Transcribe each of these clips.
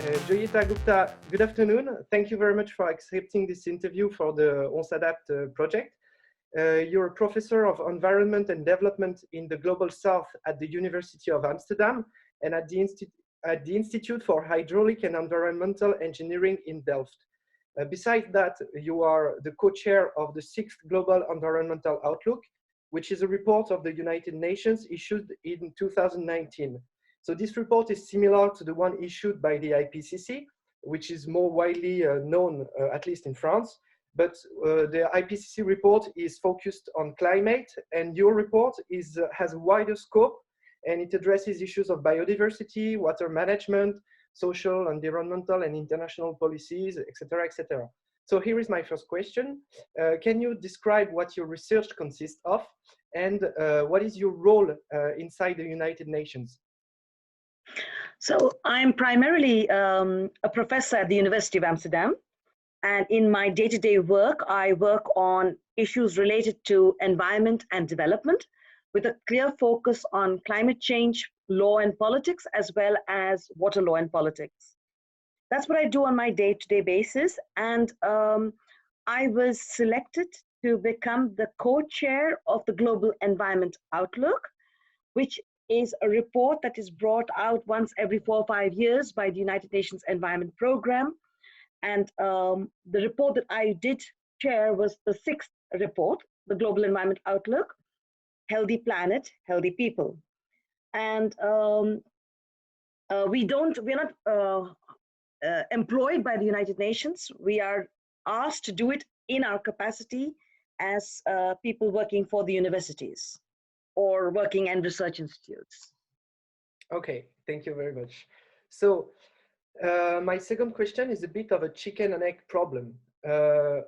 Joyeeta Gupta, good afternoon. Thank you very much for accepting this interview for the On s'adapte project. You're a professor of environment and development in the Global South at the University of Amsterdam and at the Institute for Hydraulic and Environmental Engineering in Delft. Besides that, you are the co-chair of the 6th Global Environmental Outlook, which is a report of the United Nations issued in 2019. So this report is similar to the one issued by the IPCC, which is more widely known, at least in France. But the IPCC report is focused on climate, and your report has a wider scope, and it addresses issues of biodiversity, water management, social, environmental, and international policies, etc., etc. So here is my first question. Can you describe what your research consists of, and what is your role inside the United Nations? So I'm primarily a professor at the University of Amsterdam. And in my day-to-day work, I work on issues related to environment and development with a clear focus on climate change, law and politics, as well as water law and politics. That's what I do on my day-to-day basis. And I was selected to become the co-chair of the Global Environment Outlook, which is a report that is brought out once every 4 or 5 years by the United Nations Environment Programme. And the report that I did chair was the 6th report, the Global Environment Outlook, Healthy Planet, Healthy People. And we're not employed by the United Nations. We are asked to do it in our capacity as people working for the universities or working in research institutes. Okay, thank you very much. So my second question is a bit of a chicken and egg problem.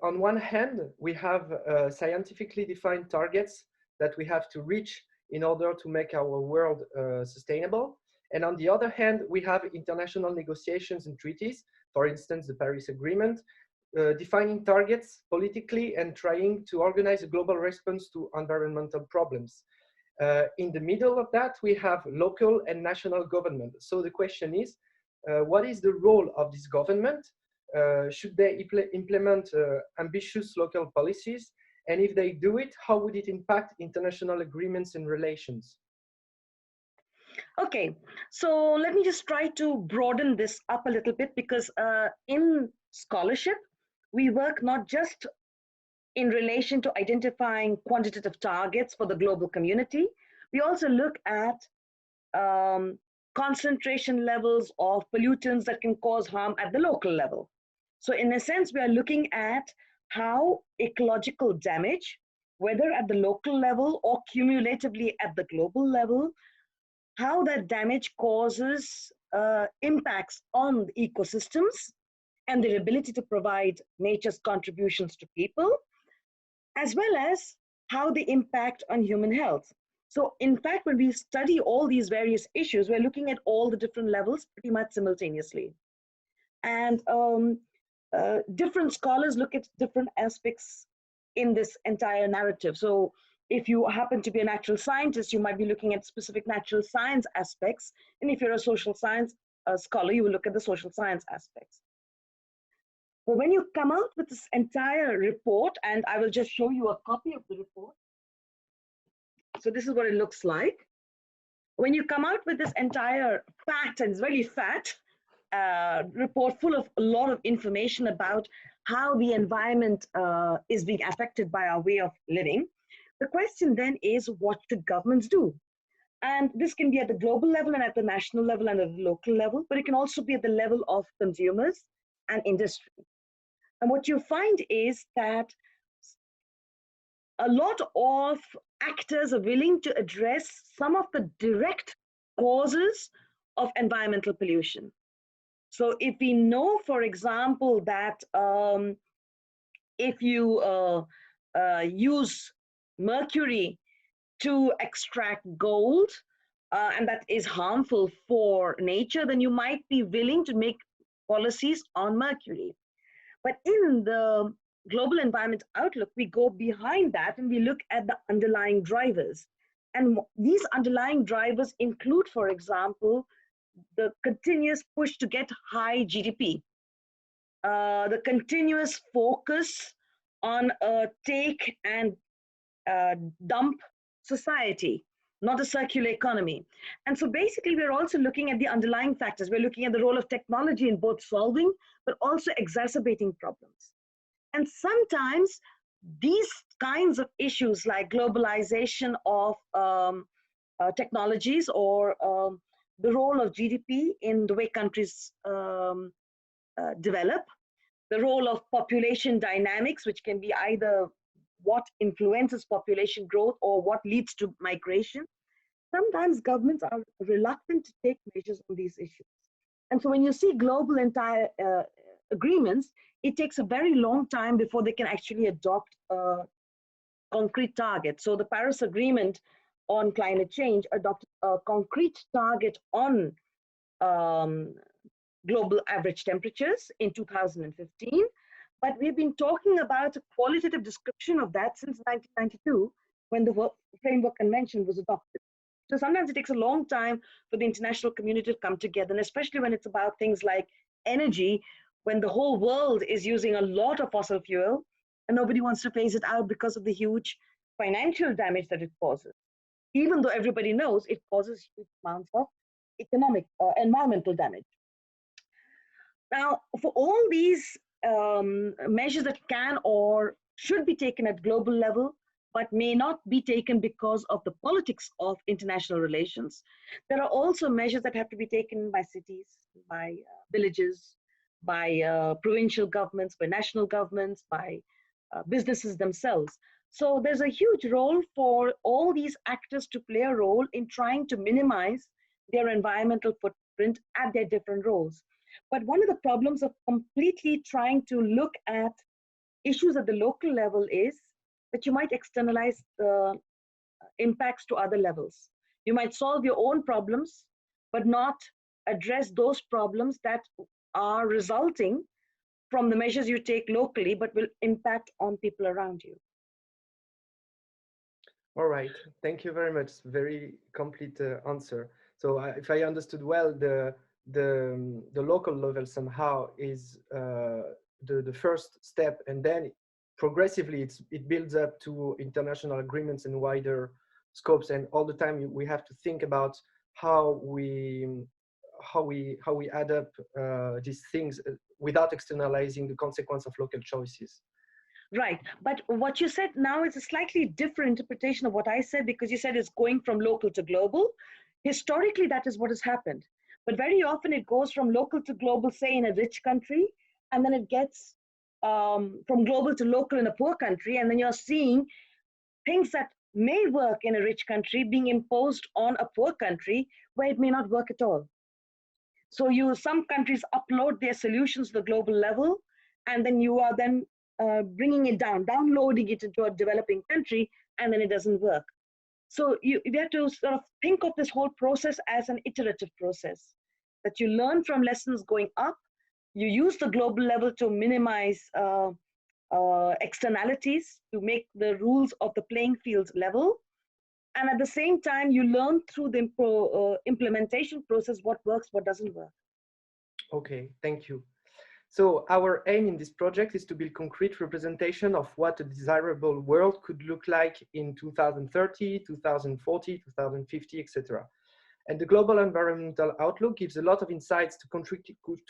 On one hand, we have scientifically defined targets that we have to reach in order to make our world sustainable. And on the other hand, we have international negotiations and treaties, for instance, the Paris Agreement, defining targets politically and trying to organize a global response to environmental problems. In the middle of that, we have local and national government. So the question is, what is the role of this government? Should they implement ambitious local policies? And if they do it, how would it impact international agreements and relations? Okay, so let me just try to broaden this up a little bit, because in scholarship, we work not just in relation to identifying quantitative targets for the global community. We also look at concentration levels of pollutants that can cause harm at the local level. So in a sense, we are looking at how ecological damage, whether at the local level or cumulatively at the global level, how that damage causes impacts on the ecosystems and their ability to provide nature's contributions to people, as well as how they impact on human health. So in fact, when we study all these various issues, we're looking at all the different levels pretty much simultaneously. And different scholars look at different aspects in this entire narrative. So if you happen to be a natural scientist, you might be looking at specific natural science aspects. And if you're a social science scholar, you will look at the social science aspects. But when you come out with this entire report, and I will just show you a copy of the report. So this is what it looks like. When you come out with this entire fat, and it's very fat, report full of a lot of information about how the environment is being affected by our way of living, the question then is, what should governments do? And this can be at the global level and at the national level and at the local level, but it can also be at the level of consumers and industry. And what you find is that a lot of actors are willing to address some of the direct causes of environmental pollution. So if we know, for example, that if you use mercury to extract gold, and that is harmful for nature, then you might be willing to make policies on mercury. But in the Global Environment Outlook, we go behind that and we look at the underlying drivers. And these underlying drivers include, for example, the continuous push to get high GDP, the continuous focus on a take and dump society, not a circular economy. And so basically, we're also looking at the underlying factors. We're looking at the role of technology in both solving, but also exacerbating problems. And sometimes these kinds of issues like globalization of technologies or the role of GDP in the way countries develop, the role of population dynamics, which can be either what influences population growth or what leads to migration. Sometimes governments are reluctant to take measures on these issues. And so when you see global entire agreements, it takes a very long time before they can actually adopt concrete targets. So the Paris Agreement on climate change adopted a concrete target on global average temperatures in 2015. But we've been talking about a qualitative description of that since 1992, when the Framework Convention was adopted. So sometimes it takes a long time for the international community to come together, and especially when it's about things like energy, when the whole world is using a lot of fossil fuel and nobody wants to phase it out because of the huge financial damage that it causes. Even though everybody knows it causes huge amounts of economic, environmental damage. Now, for all these measures that can or should be taken at global level, but may not be taken because of the politics of international relations, there are also measures that have to be taken by cities, by villages, by provincial governments, by national governments, by businesses themselves. So there's a huge role for all these actors to play a role in trying to minimize their environmental footprint at their different roles. But one of the problems of completely trying to look at issues at the local level is that you might externalize the impacts to other levels. You might solve your own problems, but not address those problems that are resulting from the measures you take locally, but will impact on people around you. All right, thank you very much. Very complete answer. So if I understood well, the local level somehow is the first step, and then progressively it builds up to international agreements and wider scopes. And all the time we have to think about how we add up these things without externalizing the consequence of local choices. Right, but what you said now is a slightly different interpretation of what I said, because you said it's going from local to global. Historically, that is what has happened. But very often it goes from local to global, say in a rich country, and then it gets from global to local in a poor country, and then you're seeing things that may work in a rich country being imposed on a poor country where it may not work at all. So some countries upload their solutions to the global level, and then you are then bringing it down, downloading it into a developing country, and then it doesn't work. So you have to sort of think of this whole process as an iterative process, that you learn from lessons going up, you use the global level to minimize externalities, to make the rules of the playing field level, and at the same time, you learn through the implementation process what works, what doesn't work. Okay, thank you. So our aim in this project is to build concrete representation of what a desirable world could look like in 2030, 2040, 2050, etc. And the global environmental outlook gives a lot of insights to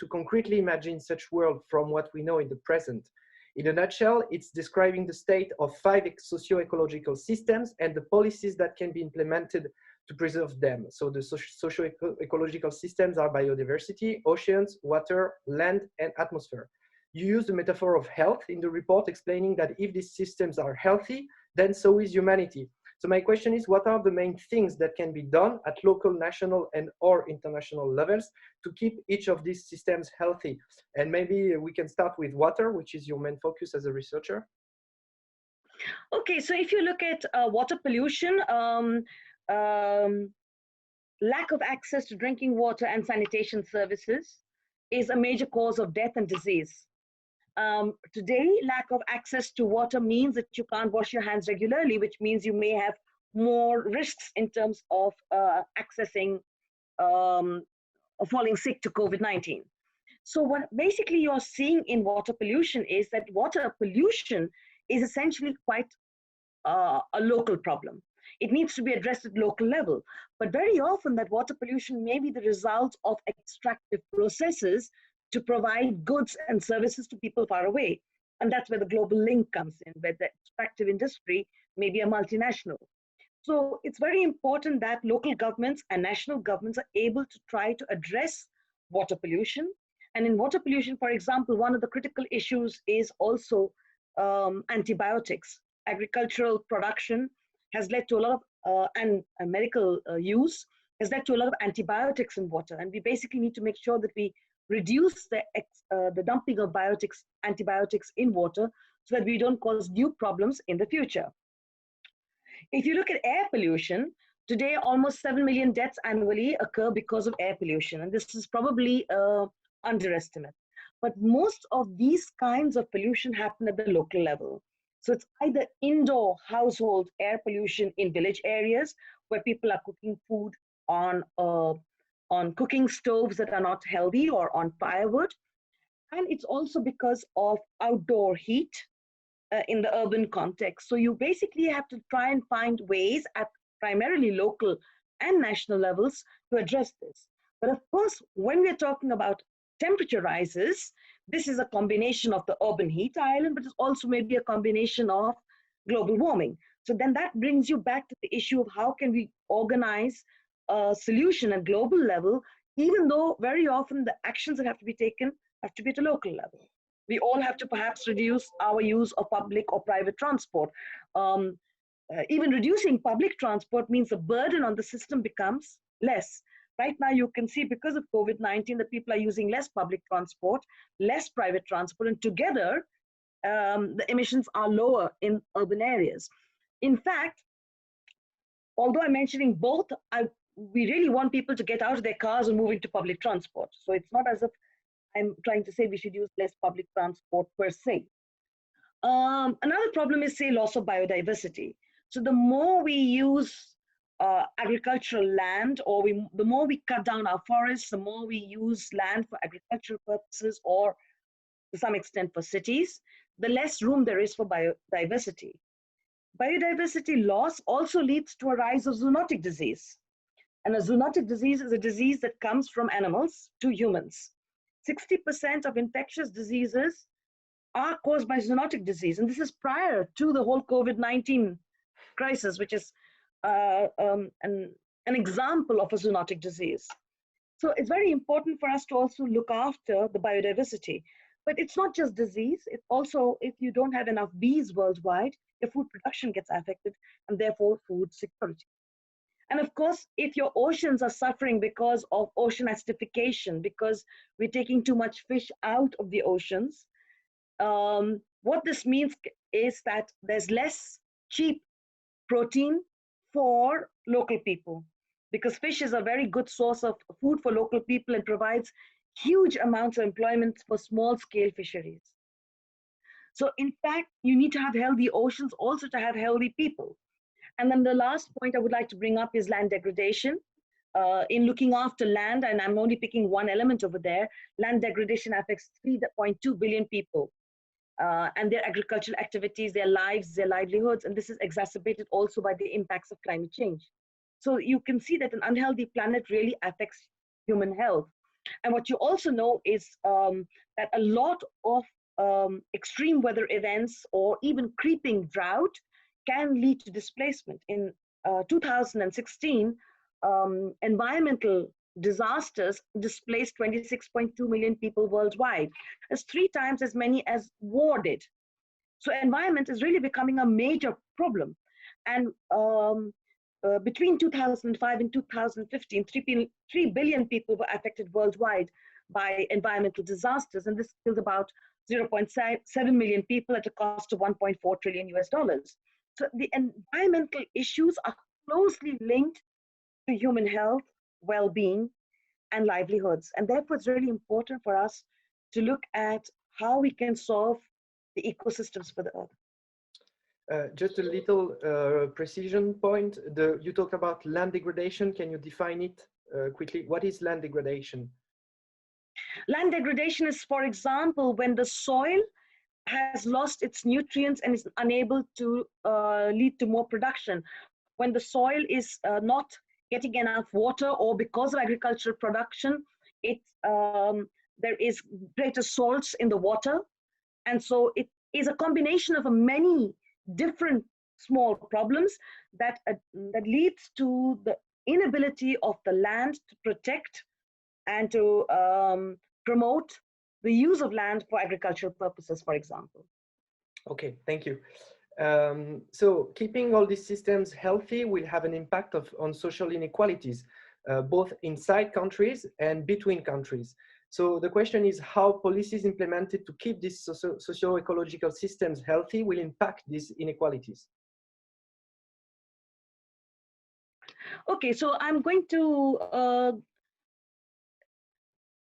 concretely imagine such world from what we know in the present. In a nutshell, it's describing the state of 5 socio-ecological systems and the policies that can be implemented to preserve them. So the socio-ecological systems are biodiversity, oceans, water, land, and atmosphere. You use the metaphor of health in the report, explaining that if these systems are healthy, then so is humanity. So my question is, what are the main things that can be done at local, national, and or international levels to keep each of these systems healthy? And maybe we can start with water, which is your main focus as a researcher. Okay, so if you look at water pollution, lack of access to drinking water and sanitation services is a major cause of death and disease. Today, lack of access to water means that you can't wash your hands regularly, which means you may have more risks in terms of accessing falling sick to COVID-19. So what basically you're seeing in water pollution is that water pollution is essentially quite a local problem. It needs to be addressed at local level. But very often that water pollution may be the result of extractive processes to provide goods and services to people far away. And that's where the global link comes in, where the extractive industry may be a multinational. So it's very important that local governments and national governments are able to try to address water pollution. And in water pollution, for example, one of the critical issues is also antibiotics. Agricultural production has led to a lot of, and medical use has led to a lot of antibiotics in water. And we basically need to make sure that we reduce the dumping of antibiotics in water so that we don't cause new problems in the future. If you look at air pollution, today almost 7 million deaths annually occur because of air pollution. And this is probably an underestimate. But most of these kinds of pollution happen at the local level. So it's either indoor household air pollution in village areas where people are cooking food on cooking stoves that are not healthy or on firewood. And it's also because of outdoor heat in the urban context. So you basically have to try and find ways at primarily local and national levels to address this. But of course, when we're talking about temperature rises, this is a combination of the urban heat island, but it's also maybe a combination of global warming. So then that brings you back to the issue of how can we organize a solution at global level, even though very often the actions that have to be taken have to be at a local level. We all have to perhaps reduce our use of public or private transport. Even reducing public transport means the burden on the system becomes less. Right now, you can see because of COVID-19 that people are using less public transport, less private transport, and together the emissions are lower in urban areas. In fact, although I'm mentioning both, we really want people to get out of their cars and move into public transport. So it's not as if I'm trying to say we should use less public transport per se. Another problem is, say, loss of biodiversity. So the more we use agricultural land, or the more we cut down our forests, the more we use land for agricultural purposes or to some extent for cities, the less room there is for biodiversity. Biodiversity loss also leads to a rise of zoonotic disease. And a zoonotic disease is a disease that comes from animals to humans. 60% of infectious diseases are caused by zoonotic disease. And this is prior to the whole COVID-19 crisis, which is an example of a zoonotic disease. So it's very important for us to also look after the biodiversity. But it's not just disease, it's also if you don't have enough bees worldwide, your food production gets affected and therefore food security. And of course, if your oceans are suffering because of ocean acidification, because we're taking too much fish out of the oceans, what this means is that there's less cheap protein for local people, because fish is a very good source of food for local people and provides huge amounts of employment for small-scale fisheries. So in fact, you need to have healthy oceans also to have healthy people. And then the last point I would like to bring up is land degradation. In looking after land, and I'm only picking one element over there, land degradation affects 3.2 billion people and their agricultural activities, their lives, their livelihoods, and this is exacerbated also by the impacts of climate change. So you can see that an unhealthy planet really affects human health. And what you also know is that a lot of extreme weather events or even creeping drought can lead to displacement. In 2016, environmental disasters displaced 26.2 million people worldwide. That's 3 times as many as war did. So environment is really becoming a major problem. And between 2005 and 2015, 3 billion people were affected worldwide by environmental disasters. And this killed about 0.7 million people at a cost of $1.4 trillion US. So the environmental issues are closely linked to human health, well-being, and livelihoods. And therefore, it's really important for us to look at how we can solve the ecosystems for the Earth. Just a little precision point. You talk about land degradation. Can you define it quickly, what is land degradation? Land degradation is, for example, when the soil has lost its nutrients and is unable to lead to more production. When the soil is not getting enough water, or because of agricultural production, there is greater salts in the water. And so it is a combination of many different small problems that leads to the inability of the land to protect and to promote the use of land for agricultural purposes, for example. Okay, thank you. So keeping all these systems healthy will have an impact on social inequalities, both inside countries and between countries. So the question is how policies implemented to keep these socio-ecological systems healthy will impact these inequalities. Okay, so I'm going to,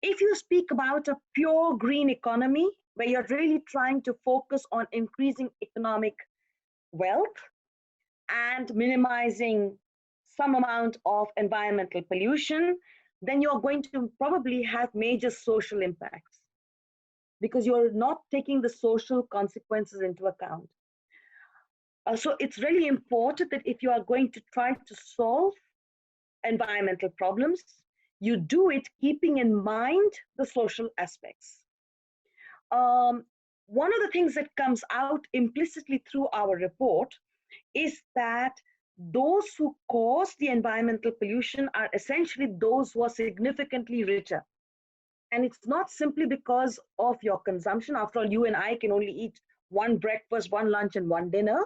if you speak about a pure green economy, where you're really trying to focus on increasing economic wealth and minimizing some amount of environmental pollution, then you're going to probably have major social impacts because you're not taking the social consequences into account. So it's really important that if you are going to try to solve environmental problems, you do it keeping in mind the social aspects. One of the things that comes out implicitly through our report is that those who cause the environmental pollution are essentially those who are significantly richer. And it's not simply because of your consumption. After all, you and I can only eat one breakfast, one lunch, and one dinner.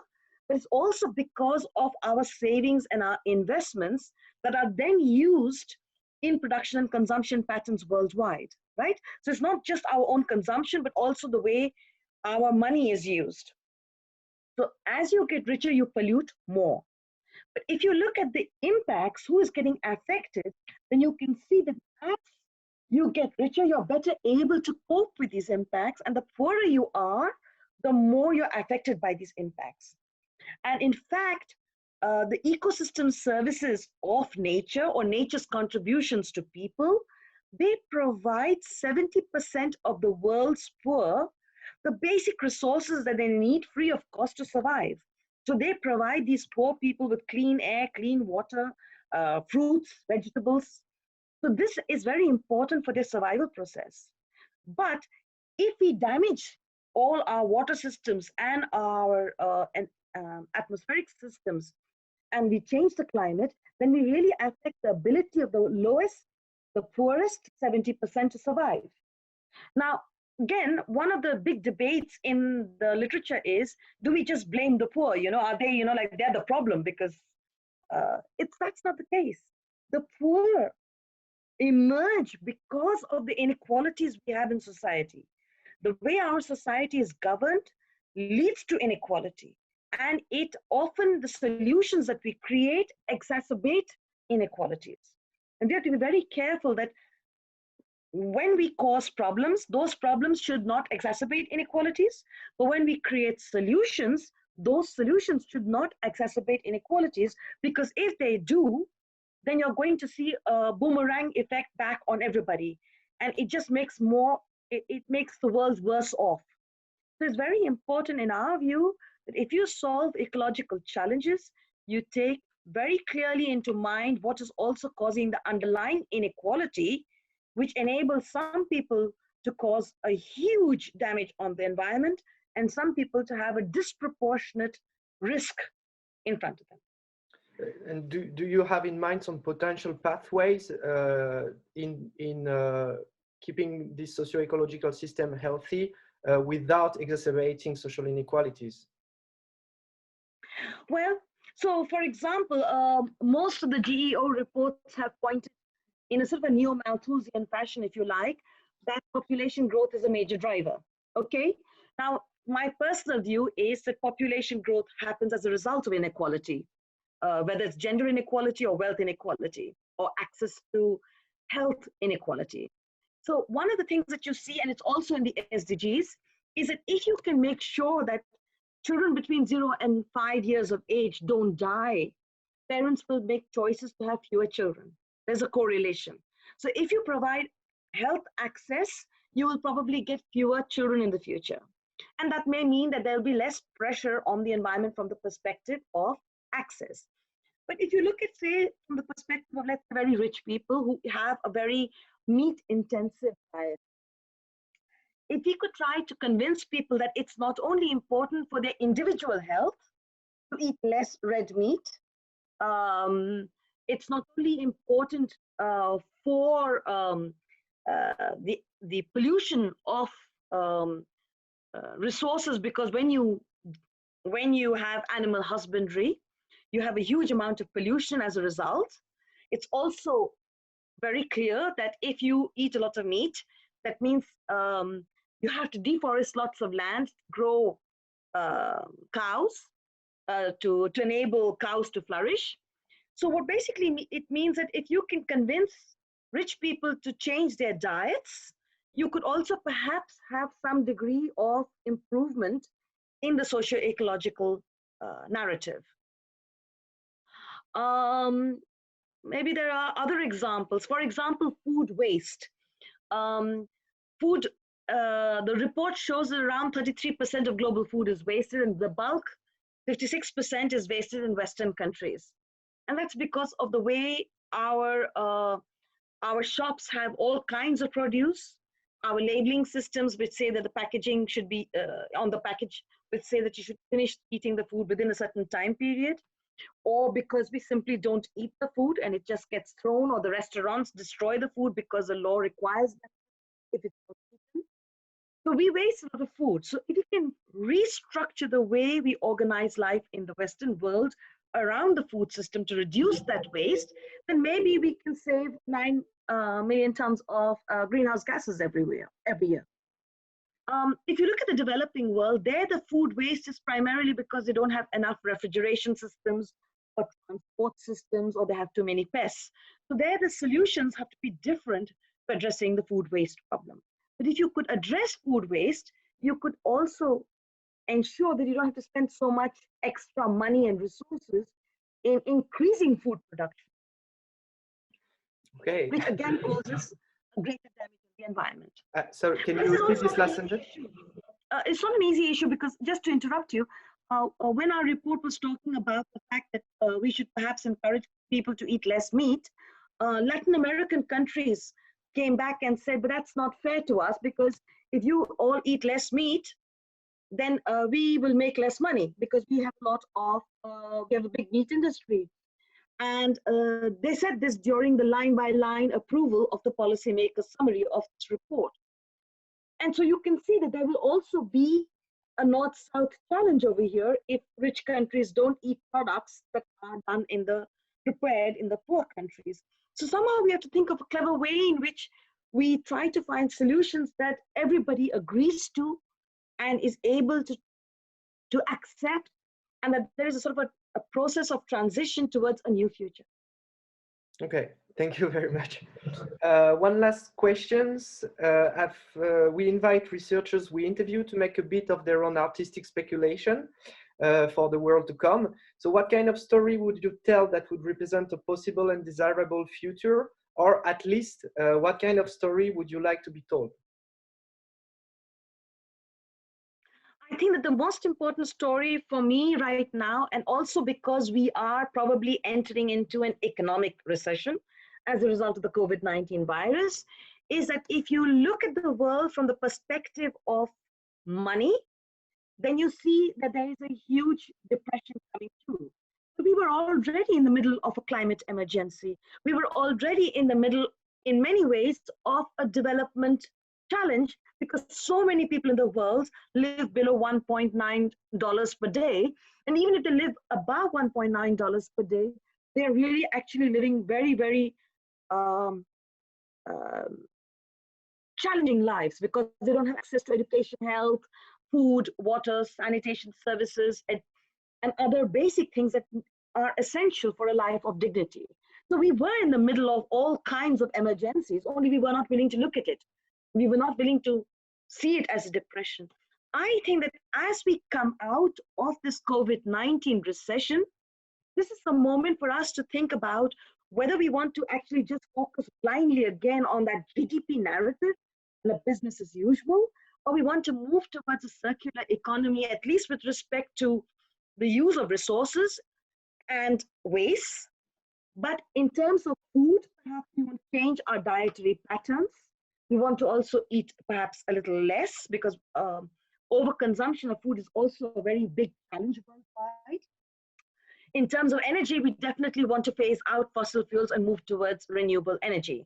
But it's also because of our savings and our investments that are then used in production and consumption patterns worldwide, right? So it's not just our own consumption, but also the way our money is used. So as you get richer, you pollute more. But if you look at the impacts, who is getting affected, then you can see that as you get richer, you're better able to cope with these impacts. And the poorer you are, the more you're affected by these impacts. And in fact, the ecosystem services of nature or nature's contributions to people, they provide 70% of the world's poor the basic resources that they need free of cost to survive. So they provide these poor people with clean air, clean water, fruits, vegetables. So this is very important for their survival process. But if we damage all our water systems and our atmospheric systems, and we change the climate, then we really affect the ability of the lowest, the poorest 70% to survive. Now, again, one of the big debates in the literature is, do we just blame the poor? Are they, like they're the problem? Because that's not the case. The poor emerge because of the inequalities we have in society. The way our society is governed leads to inequality. And it often, the solutions that we create exacerbate inequalities. And we have to be very careful that when we cause problems, those problems should not exacerbate inequalities. But when we create solutions, those solutions should not exacerbate inequalities, because if they do, then you're going to see a boomerang effect back on everybody. And it just makes it makes the world worse off. So it's very important in our view that if you solve ecological challenges, you take very clearly into mind what is also causing the underlying inequality, which enables some people to cause a huge damage on the environment and some people to have a disproportionate risk in front of them. And do you have in mind some potential pathways in keeping this socio-ecological system healthy without exacerbating social inequalities? Well, so for example, most of the GEO reports have pointed in a sort of a neo-Malthusian fashion, if you like, that population growth is a major driver, okay? Now, my personal view is that population growth happens as a result of inequality, whether it's gender inequality or wealth inequality or access to health inequality. So one of the things that you see, and it's also in the SDGs, is that if you can make sure that children between 0 and 5 years of age don't die, parents will make choices to have fewer children. There's a correlation. So if you provide health access, you will probably get fewer children in the future. And that may mean that there'll be less pressure on the environment from the perspective of access. But if you look at, say, from the perspective of, let's say, very rich people who have a very meat-intensive diet, if we could try to convince people that it's not only important for their individual health to eat less red meat, it's not only important for the pollution of resources, because when you have animal husbandry, you have a huge amount of pollution as a result. It's also very clear that if you eat a lot of meat, that means you have to deforest lots of land, grow cows to enable cows to flourish. So what basically it means that if you can convince rich people to change their diets, you could also perhaps have some degree of improvement in the socio-ecological narrative. Maybe there are other examples. For example, food waste. The report shows that around 33% of global food is wasted, and the bulk, 56%, is wasted in Western countries. And that's because of the way our shops have all kinds of produce. Our labeling systems, which say that the packaging should be on the package, which say that you should finish eating the food within a certain time period, or because we simply don't eat the food and it just gets thrown, or the restaurants destroy the food because the law requires that if it's not eaten. So we waste a lot of food. So if we can restructure the way we organize life in the Western world around the food system to reduce that waste, then maybe we can save 9 million tons of greenhouse gases every year. If you look at the developing world, there the food waste is primarily because they don't have enough refrigeration systems or transport systems, or they have too many pests. So there the solutions have to be different for addressing the food waste problem. But if you could address food waste, you could also ensure that you don't have to spend so much extra money and resources in increasing food production. Okay. Which again causes greater damage to the environment. So can you repeat this last sentence? It's not an easy issue, because just to interrupt you, when our report was talking about the fact that we should perhaps encourage people to eat less meat, Latin American countries came back and said, but that's not fair to us, because if you all eat less meat, then we will make less money, because we have a lot of, we have a big meat industry. And they said this during the line-by-line approval of the policymaker summary of this report. And so you can see that there will also be a north-south challenge over here if rich countries don't eat products that are done prepared in the poor countries. So somehow we have to think of a clever way in which we try to find solutions that everybody agrees to and is able to accept, and that there is a sort of a process of transition towards a new future. Okay, thank you very much. One last questions. We invite researchers we interview to make a bit of their own artistic speculation for the world to come. So what kind of story would you tell that would represent a possible and desirable future? Or at least, what kind of story would you like to be told? I think that the most important story for me right now, and also because we are probably entering into an economic recession as a result of the COVID-19 virus, is that if you look at the world from the perspective of money, then you see that there is a huge depression coming through. So we were already in the middle of a climate emergency. We were already in the middle, in many ways, of a development challenge, because so many people in the world live below $1.9 per day. And even if they live above $1.9 per day, they're really actually living very, very challenging lives, because they don't have access to education, health, food, water, sanitation services, and other basic things that are essential for a life of dignity. So we were in the middle of all kinds of emergencies, only we were not willing to look at it. We were not willing to see it as a depression. I think that as we come out of this COVID-19 recession, this is a moment for us to think about whether we want to actually just focus blindly again on that GDP narrative and a business as usual, or we want to move towards a circular economy, at least with respect to the use of resources and waste. But in terms of food, perhaps we want to change our dietary patterns. We want to also eat perhaps a little less, because overconsumption of food is also a very big challenge worldwide. In terms of energy, we definitely want to phase out fossil fuels and move towards renewable energy.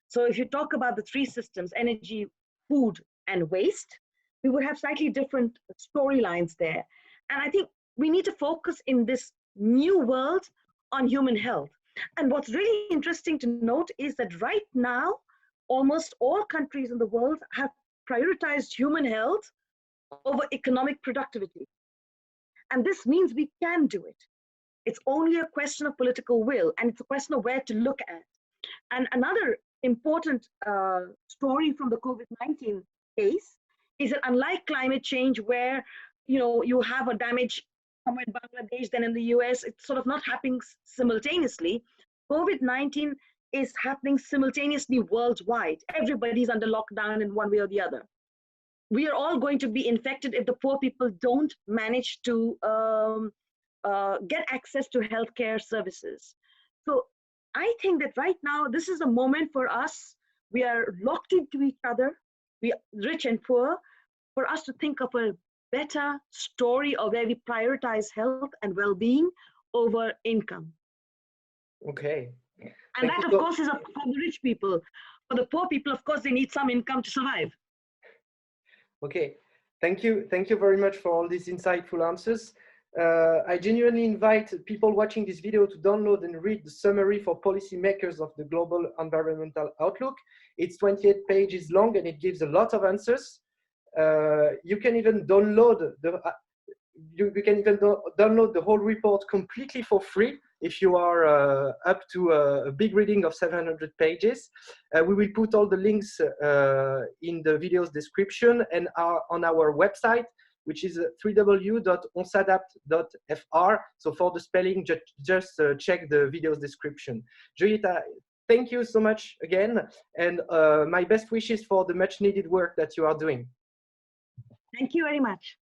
So if you talk about the three systems, energy, food, and waste, we would have slightly different storylines there. And I think we need to focus in this new world on human health. And what's really interesting to note is that right now, almost all countries in the world have prioritized human health over economic productivity. And this means we can do it. It's only a question of political will, and it's a question of where to look at. And another important story from the COVID-19 case is that unlike climate change, where you have a damage somewhere in Bangladesh, then in the US, it's sort of not happening simultaneously. COVID-19 is happening simultaneously worldwide. Everybody's under lockdown in one way or the other. We are all going to be infected if the poor people don't manage to get access to healthcare services. So I think that right now, this is a moment for us. We are locked into each other, we are rich and poor, for us to think of a better story of where we prioritize health and well-being over income. Okay. And that, of course, is for the rich people. For the poor people, of course, they need some income to survive. Okay. Thank you. Thank you very much for all these insightful answers. I genuinely invite people watching this video to download and read the summary for policymakers of the Global Environmental Outlook. It's 28 pages long and it gives a lot of answers. You can even download the whole report completely for free if you are up to a big reading of 700 pages. We will put all the links in the video's description and on our website, which is www.onsadapte.fr. So for the spelling, just check the video's description. Joyeeta, thank you so much again, and my best wishes for the much needed work that you are doing. Thank you very much.